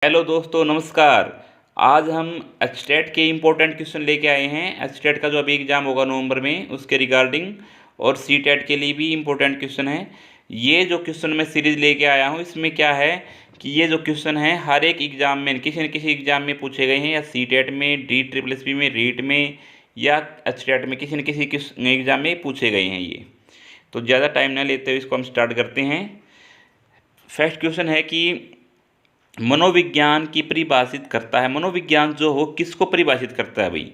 Hello दोस्तों, नमस्कार। आज हम एचटेट के इम्पोर्टेंट क्वेश्चन लेके आए हैं। एचटेट का जो अभी एग्ज़ाम होगा नवंबर में, उसके रिगार्डिंग, और सीटेट के लिए भी इम्पोर्टेंट क्वेश्चन है। ये जो क्वेश्चन मैं सीरीज़ लेके आया हूँ, इसमें क्या है कि ये जो क्वेश्चन है हर एक एग्ज़ाम में किसी न किसी एग्ज़ाम में पूछे गए हैं, या सीटेट में, DSSS में, रीट में, या एचटेट में किसी न किसी एग्ज़ाम में पूछे गए हैं ये। तो ज़्यादा टाइम ना लेते हुए इसको हम स्टार्ट करते हैं। फर्स्ट क्वेश्चन है कि मनोविज्ञान की परिभाषित करता है। मनोविज्ञान जो हो किसको परिभाषित करता है भाई?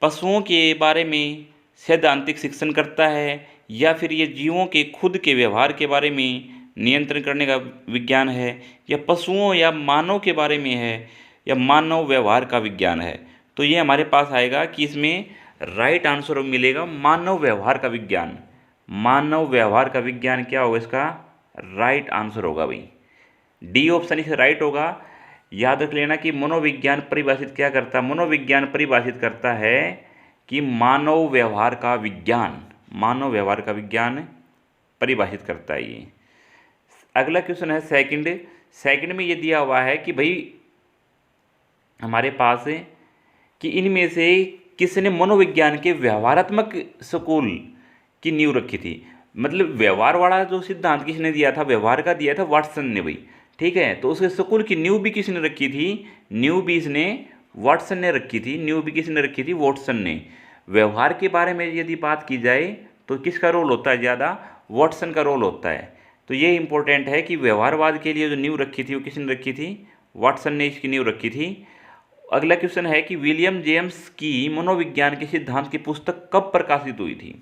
पशुओं के बारे में सैद्धांतिक शिक्षण करता है, या फिर ये जीवों के खुद के व्यवहार के बारे में नियंत्रण करने का विज्ञान है, या पशुओं या मानव के बारे में है, या मानव व्यवहार का विज्ञान है? तो ये हमारे पास आएगा कि इसमें राइट आंसर मिलेगा मानव व्यवहार का विज्ञान। मानव व्यवहार का विज्ञान क्या होगा? इसका राइट आंसर होगा भाई, डी ऑप्शन इसे राइट होगा। याद रख लेना कि मनोविज्ञान परिभाषित क्या करता है? मनोविज्ञान परिभाषित करता है कि मानव व्यवहार का विज्ञान, मानव व्यवहार का विज्ञान परिभाषित करता है ये। अगला क्वेश्चन है सेकंड में ये दिया हुआ है कि भाई हमारे पास कि इनमें से किसने मनोविज्ञान के व्यवहारात्मक स्कूल की नींव रखी थी? मतलब व्यवहार वाला जो सिद्धांत किसने दिया था? व्यवहार का दिया था वाटसन ने भाई, ठीक है। तो उसके स्कूल की नींव भी किसने रखी थी? नींव भी इसने वाटसन ने रखी थी। नींव भी किसने रखी थी? वाटसन ने। व्यवहार के बारे में यदि बात की जाए तो किसका रोल होता है ज़्यादा? वाटसन का रोल होता है। तो ये इंपॉर्टेंट है कि व्यवहारवाद के लिए जो नींव रखी थी वो किसने रखी थी? वाटसन ने इसकी नींव रखी थी। अगला क्वेश्चन है कि विलियम जेम्स की मनोविज्ञान के सिद्धांत की पुस्तक कब प्रकाशित हुई थी?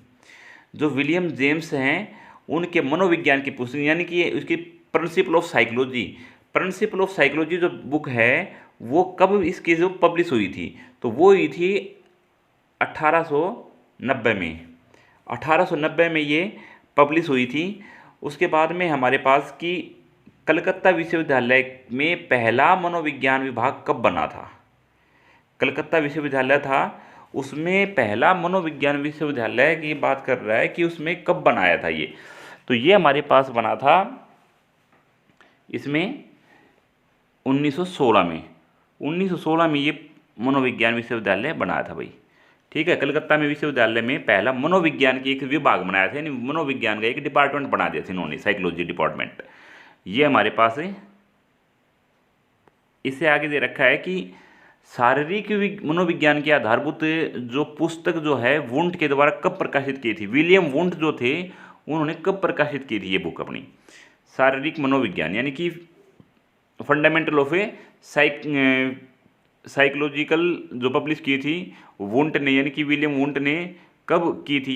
जो विलियम जेम्स हैं उनके मनोविज्ञान की पुस्तक, यानी कि उसकी प्रिंसिपल ऑफ साइकोलॉजी जो बुक है वो कब इसकी जो पब्लिश हुई थी? तो वो हुई थी 1890 में। 1890 में ये पब्लिश हुई थी। उसके बाद में हमारे पास कि कलकत्ता विश्वविद्यालय में पहला मनोविज्ञान विभाग कब बना था? कलकत्ता विश्वविद्यालय था, उसमें पहला मनोविज्ञान विश्वविद्यालय की बात कर रहा है कि उसमें कब बनाया था ये? तो ये हमारे पास बना था इसमें 1916 में। 1916 में ये मनोविज्ञान विश्वविद्यालय बनाया था भाई, ठीक है। कलकत्ता में विश्वविद्यालय में पहला मनोविज्ञान की एक विभाग बनाया था, यानी मनोविज्ञान का एक डिपार्टमेंट बना दिया था इन्होंने, साइकोलॉजी डिपार्टमेंट। ये हमारे पास है। इससे आगे दे रखा है कि शारीरिक मनोविज्ञान की आधारभूत जो पुस्तक जो है वुंट के द्वारा कब प्रकाशित की थी? विलियम वुंट जो थे उन्होंने कब प्रकाशित की थी ये बुक अपनी? शारीरिक मनोविज्ञान यानी कि फंडामेंटल ऑफ ए साइकोलॉजिकल जो पब्लिश की थी वुंट ने, यानी कि विलियम वुंट ने कब की थी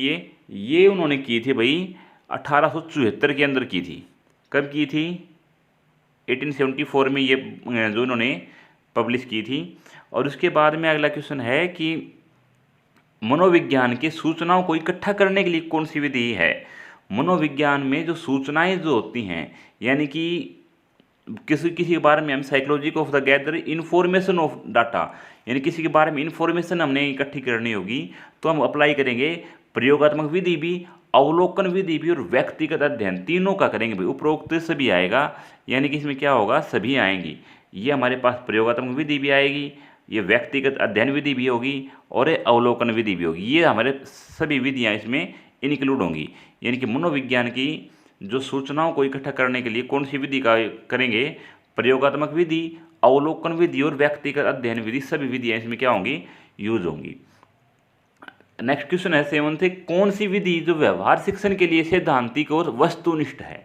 ये उन्होंने की थी भाई 1874 के अंदर की थी। कब की थी? 1874 में ये जो इन्होंने पब्लिश की थी। और उसके बाद में अगला क्वेश्चन है कि मनोविज्ञान की सूचनाओं को इकट्ठा करने के लिए कौन सी विधि है? मनोविज्ञान में जो सूचनाएं जो होती हैं, यानी कि किसी के बारे में हम psychology of the gather information of data, यानी किसी के बारे में इन्फॉर्मेशन हमने इकट्ठी करनी होगी तो हम अप्लाई करेंगे प्रयोगात्मक विधि भी, अवलोकन विधि भी और व्यक्तिगत अध्ययन, तीनों का करेंगे भाई। उपरोक्त सभी आएगा, यानी कि इसमें क्या होगा? सभी आएंगी। ये हमारे पास प्रयोगात्मक विधि भी आएगी, ये व्यक्तिगत अध्ययन विधि भी होगी, और ये अवलोकन विधि भी होगी। ये हमारे सभी विधियाँ इसमें इंक्लूड होंगी। यानी कि मनोविज्ञान की जो सूचनाओं को इकट्ठा करने के लिए कौन सी विधि का करेंगे? प्रयोगात्मक विधि, अवलोकन विधि और व्यक्तिगत अध्ययन विधि, सभी विधियाँ इसमें क्या होंगी? यूज होंगी। नेक्स्ट क्वेश्चन है 7th, कौन सी विधि जो व्यवहार शिक्षण के लिए सैद्धांतिक और वस्तुनिष्ठ है?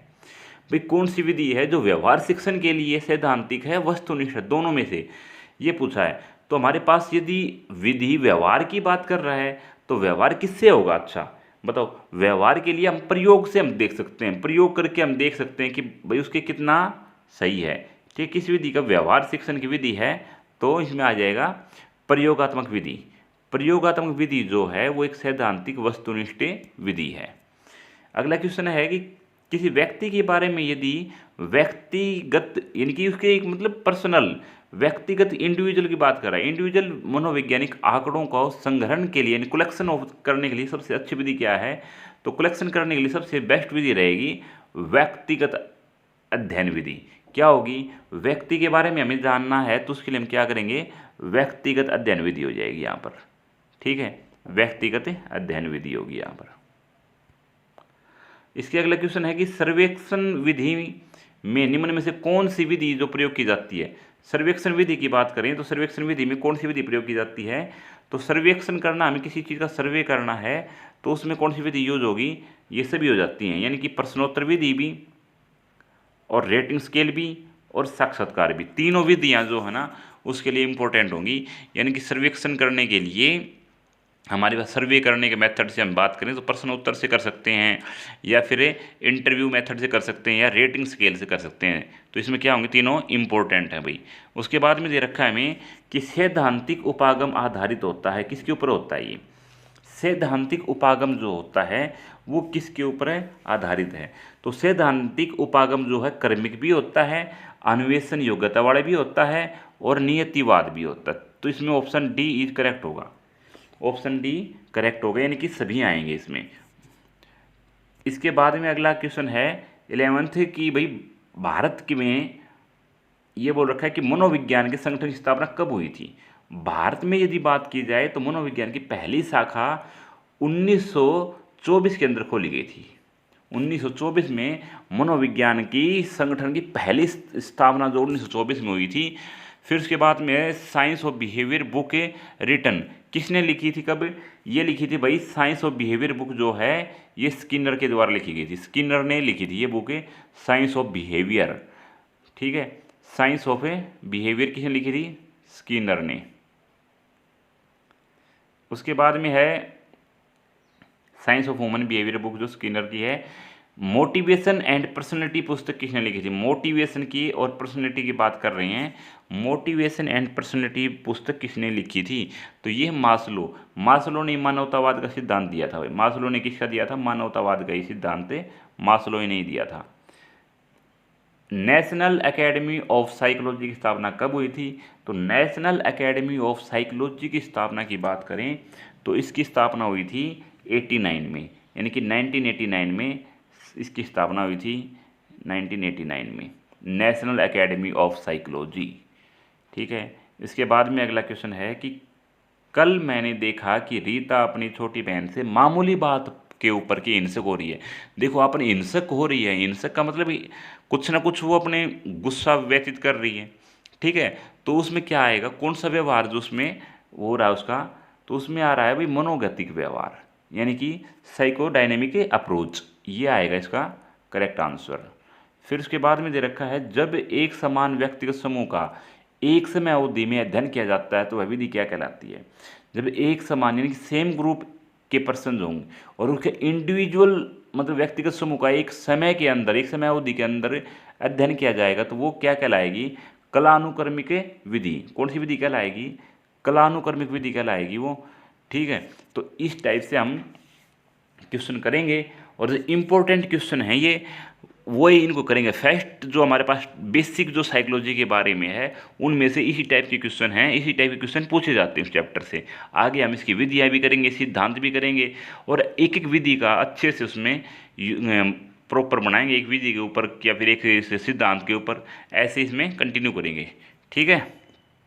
भाई कौन सी विधि है जो व्यवहार शिक्षण के लिए सैद्धांतिक है, वस्तुनिष्ठ है? दोनों में से ये पूछा है। तो हमारे पास यदि विधि व्यवहार की बात कर रहा है तो व्यवहार किससे होगा? अच्छा बताओ। व्यवहार के लिए हम प्रयोग से हम देख सकते हैं, प्रयोग करके हम देख सकते हैं कि भाई उसके कितना सही है, ठीक। किस विधि का? व्यवहार शिक्षण की विधि है तो इसमें आ जाएगा प्रयोगात्मक विधि। प्रयोगात्मक विधि जो है वो एक सैद्धांतिक वस्तुनिष्ठ विधि है। अगला क्वेश्चन है कि किसी व्यक्ति के बारे में यदि व्यक्तिगत, यानी कि उसके एक मतलब पर्सनल, व्यक्तिगत इंडिविजुअल की बात कर रहा है, इंडिविजुअल मनोवैज्ञानिक आंकड़ों को संग्रहण के लिए यानी कलेक्शन करने के लिए सबसे अच्छी विधि क्या है? तो कलेक्शन करने के लिए सबसे बेस्ट विधि रहेगी व्यक्तिगत अध्ययन विधि। क्या होगी, व्यक्ति के बारे में हमें जानना है तो उसके लिए हम क्या करेंगे, व्यक्तिगत अध्ययन विधि हो जाएगी यहाँ पर। ठीक है, व्यक्तिगत अध्ययन विधि होगी यहाँ पर। इसके अगला क्वेश्चन है कि सर्वेक्षण विधि में निम्न में से कौन सी विधि जो प्रयोग की जाती है। सर्वेक्षण विधि की बात करें तो सर्वेक्षण विधि में कौन सी विधि प्रयोग की जाती है, तो सर्वेक्षण करना, हमें किसी चीज़ का सर्वे करना है तो उसमें कौन सी विधि यूज होगी, ये सभी हो जाती हैं, यानी कि प्रश्नोत्तर विधि भी और रेटिंग स्केल भी और साक्षात्कार भी, तीनों विधियाँ जो है ना उसके लिए इम्पोर्टेंट होंगी। यानी कि सर्वेक्षण करने के लिए हमारे पास सर्वे करने के मेथड से हम बात करें तो प्रश्न उत्तर से कर सकते हैं, या फिर इंटरव्यू मेथड से कर सकते हैं, या रेटिंग स्केल से कर सकते हैं। तो इसमें क्या होंगे, तीनों इंपॉर्टेंट हैं भाई। उसके बाद में दे रखा है हमें कि सैद्धांतिक उपागम आधारित होता है, किसके ऊपर होता है ये, सैद्धांतिक उपागम जो होता है वो किसके ऊपर है, आधारित है। तो सैद्धांतिक उपागम जो है क्रमिक भी होता है, अन्वेषण योग्यता वाला भी होता है और नियतिवाद भी होता है। तो इसमें ऑप्शन डी इज करेक्ट होगा, ऑप्शन डी करेक्ट होगा, यानी कि सभी आएंगे इसमें। इसके बाद में अगला क्वेश्चन है 11th की, भाई भारत के में ये बोल रखा है कि मनोविज्ञान के संगठन की स्थापना कब हुई थी। भारत में यदि बात की जाए तो मनोविज्ञान की पहली शाखा 1924 के अंदर खोली गई थी। 1924 में मनोविज्ञान की संगठन की पहली स्थापना जो 1924 में हुई थी। फिर उसके बाद में science of behaviour book written किसने लिखी थी, कब ये लिखी थी भाई, साइंस ऑफ बिहेवियर बुक जो है ये स्किनर के द्वारा लिखी गई थी, स्किनर ने लिखी थी ये बुक, साइंस ऑफ बिहेवियर। ठीक है, साइंस ऑफ बिहेवियर किसने लिखी थी, स्किनर ने। उसके बाद में है science of human behaviour book जो स्किनर की है। मोटिवेशन एंड पर्सनैलिटी पुस्तक किसने लिखी थी, मोटिवेशन की और पर्सनैलिटी की बात कर रहे हैं, मोटिवेशन एंड पर्सनैलिटी पुस्तक किसने लिखी थी, तो ये मास्लो, मास्लो ने मानवतावाद का सिद्धांत दिया था भाई। मास्लो ने किसका दिया था, मानवतावाद का ही सिद्धांत मास्लो ने दिया था। नेशनल एकेडमी ऑफ साइकोलॉजी की स्थापना कब हुई थी, तो नेशनल एकेडमी ऑफ साइकोलॉजी की स्थापना की बात करें तो इसकी स्थापना हुई थी 89 में, यानी कि 1989 में इसकी स्थापना हुई थी, 1989 में नेशनल एकेडमी ऑफ साइकोलॉजी। ठीक है, इसके बाद में अगला क्वेश्चन है कि कल मैंने देखा कि रीता अपनी छोटी बहन से मामूली बात के ऊपर की हिंसक हो रही है। देखो अपनी हिंसक हो रही है, हिंसक का मतलब कुछ ना कुछ वो अपने गुस्सा व्यतीत कर रही है। ठीक है, तो उसमें क्या आएगा, कौन सा व्यवहार जो उसमें हो रहा है उसका, तो उसमें आ रहा है भाई मनोगतिक व्यवहार, यानी कि साइकोडायनेमिक अप्रोच, ये आएगा इसका करेक्ट आंसर। फिर उसके बाद में दे रखा है जब एक समान व्यक्तिगत समूह का एक समय अवधि में अध्ययन किया जाता है तो वह विधि क्या कहलाती है। जब एक समान यानी कि सेम ग्रुप के पर्सन होंगे और उनके इंडिविजुअल मतलब व्यक्तिगत समूह का एक समय के अंदर, एक समय अवधि के अंदर अध्ययन किया जाएगा तो वो क्या कहलाएगी, कलानुक्रमिक विधि। कौन सी विधि कहलाएगी, कलानुक्रमिक विधि कहलाएगी वो। ठीक है, तो इस टाइप से हम क्वेश्चन करेंगे और जो इम्पोर्टेंट क्वेश्चन है ये वही इनको करेंगे। फर्स्ट जो हमारे पास बेसिक जो साइकोलॉजी के बारे में है उनमें से इसी टाइप के क्वेश्चन हैं, इसी टाइप के क्वेश्चन पूछे जाते हैं उस चैप्टर से। आगे हम इसकी विधियाँ भी करेंगे, सिद्धांत भी करेंगे और एक एक विधि का अच्छे से उसमें प्रॉपर बनाएंगे, एक विधि के ऊपर या फिर एक सिद्धांत के ऊपर, ऐसे इसमें कंटिन्यू करेंगे। ठीक है।